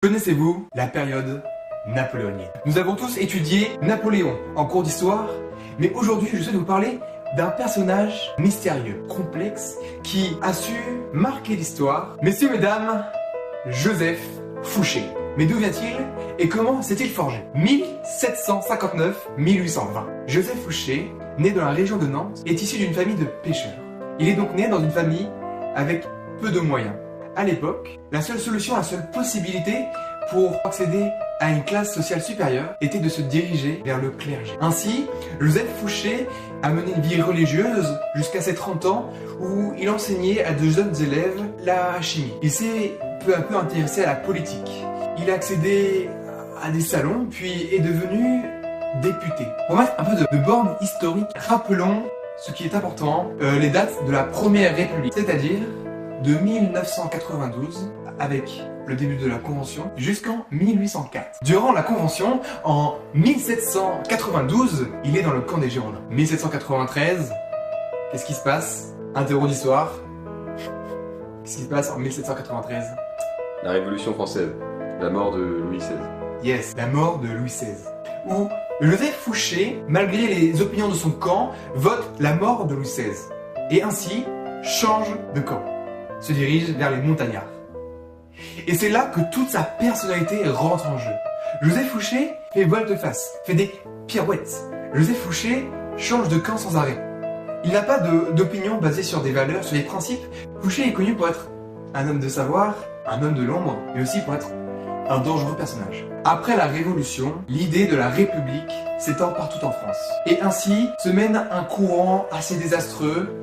Connaissez-vous la période napoléonienne? Nous avons tous étudié Napoléon en cours d'histoire, mais aujourd'hui je souhaite vous parler d'un personnage mystérieux, complexe, qui a su marquer l'histoire. Messieurs, mesdames, Joseph Fouché. Mais d'où vient-il et comment s'est-il forgé? 1759-1820. Joseph Fouché, né dans la région de Nantes, est issu d'une famille de pêcheurs. Il est donc né dans une famille avec peu de moyens. À l'époque, la seule solution, la seule possibilité pour accéder à une classe sociale supérieure était de se diriger vers le clergé. Ainsi, Joseph Fouché a mené une vie religieuse jusqu'à ses 30 ans où il enseignait à de jeunes élèves la chimie. Il s'est peu à peu intéressé à la politique. Il a accédé à des salons puis est devenu député. Pour mettre un peu de borne historique, rappelons ce qui est important, les dates de la Première République, c'est-à-dire de 1992 avec le début de la Convention jusqu'en 1804. Durant la Convention, en 1792, il est dans le camp des Girondins. 1793, qu'est-ce qui se passe? Interro d'histoire. Qu'est-ce qui se passe en 1793? La Révolution française, la mort de Louis XVI. Yes, la mort de Louis XVI. Où Joseph Fouché, malgré les opinions de son camp, vote la mort de Louis XVI. Et ainsi, change de camp. Se dirige vers les montagnards. Et c'est là que toute sa personnalité rentre en jeu. Joseph Fouché fait volte-face, fait des pirouettes. Joseph Fouché change de camp sans arrêt. Il n'a pas d'opinion basée sur des valeurs, sur des principes. Fouché est connu pour être un homme de savoir, un homme de l'ombre, mais aussi pour être un dangereux personnage. Après la Révolution, l'idée de la République s'étend partout en France. Et ainsi se mène un courant assez désastreux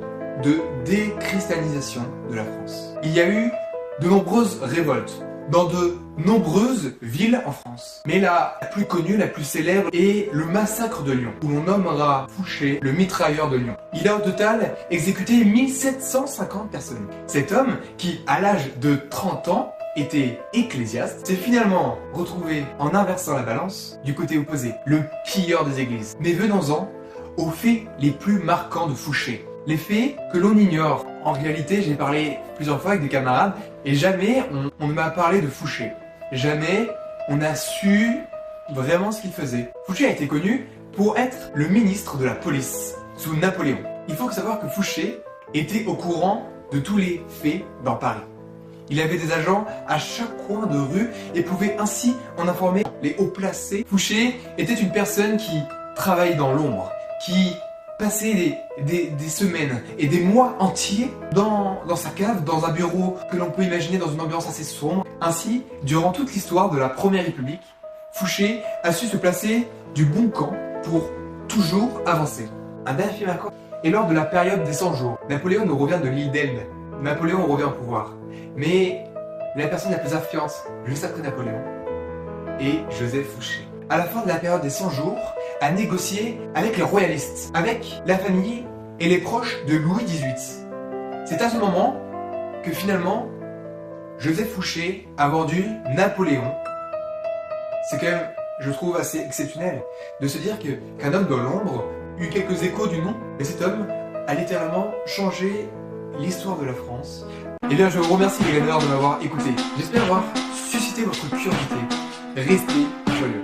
de décristallisation de la France. Il y a eu de nombreuses révoltes dans de nombreuses villes en France. Mais la plus connue, la plus célèbre est le massacre de Lyon, où l'on nommera Fouché le mitrailleur de Lyon. Il a au total exécuté 1750 personnes. Cet homme, qui à l'âge de 30 ans était ecclésiaste, s'est finalement retrouvé en inversant la balance du côté opposé, le pilleur des églises. Mais venons-en aux faits les plus marquants de Fouché. Les faits que l'on ignore. En réalité, j'ai parlé plusieurs fois avec des camarades et jamais on ne m'a parlé de Fouché. Jamais on a su vraiment ce qu'il faisait. Fouché a été connu pour être le ministre de la police sous Napoléon. Il faut savoir que Fouché était au courant de tous les faits dans Paris. Il avait des agents à chaque coin de rue et pouvait ainsi en informer les hauts placés. Fouché était une personne qui travaille dans l'ombre, qui passait des semaines et des mois entiers dans sa cave, dans un bureau que l'on peut imaginer dans une ambiance assez sombre. Ainsi, durant toute l'histoire de la Première République, Fouché a su se placer du bon camp pour toujours avancer. Un dernier film marquant est lors de la période des 100 jours. Napoléon nous revient de l'île d'Elbe. Napoléon revient au pouvoir. Mais la personne la plus influente, juste après Napoléon, est Joseph Fouché. À la fin de la période des 100 jours, a négocié avec les royalistes, avec la famille et les proches de Louis XVIII. C'est à ce moment que finalement, Joseph Fouché a vendu Napoléon. C'est quand même, je trouve, assez exceptionnel de se dire qu'un homme dans l'ombre eut quelques échos du nom, mais cet homme a littéralement changé l'histoire de la France. Et bien, je vous remercie les gamers de m'avoir écouté. J'espère avoir suscité votre curiosité. Restez curieux.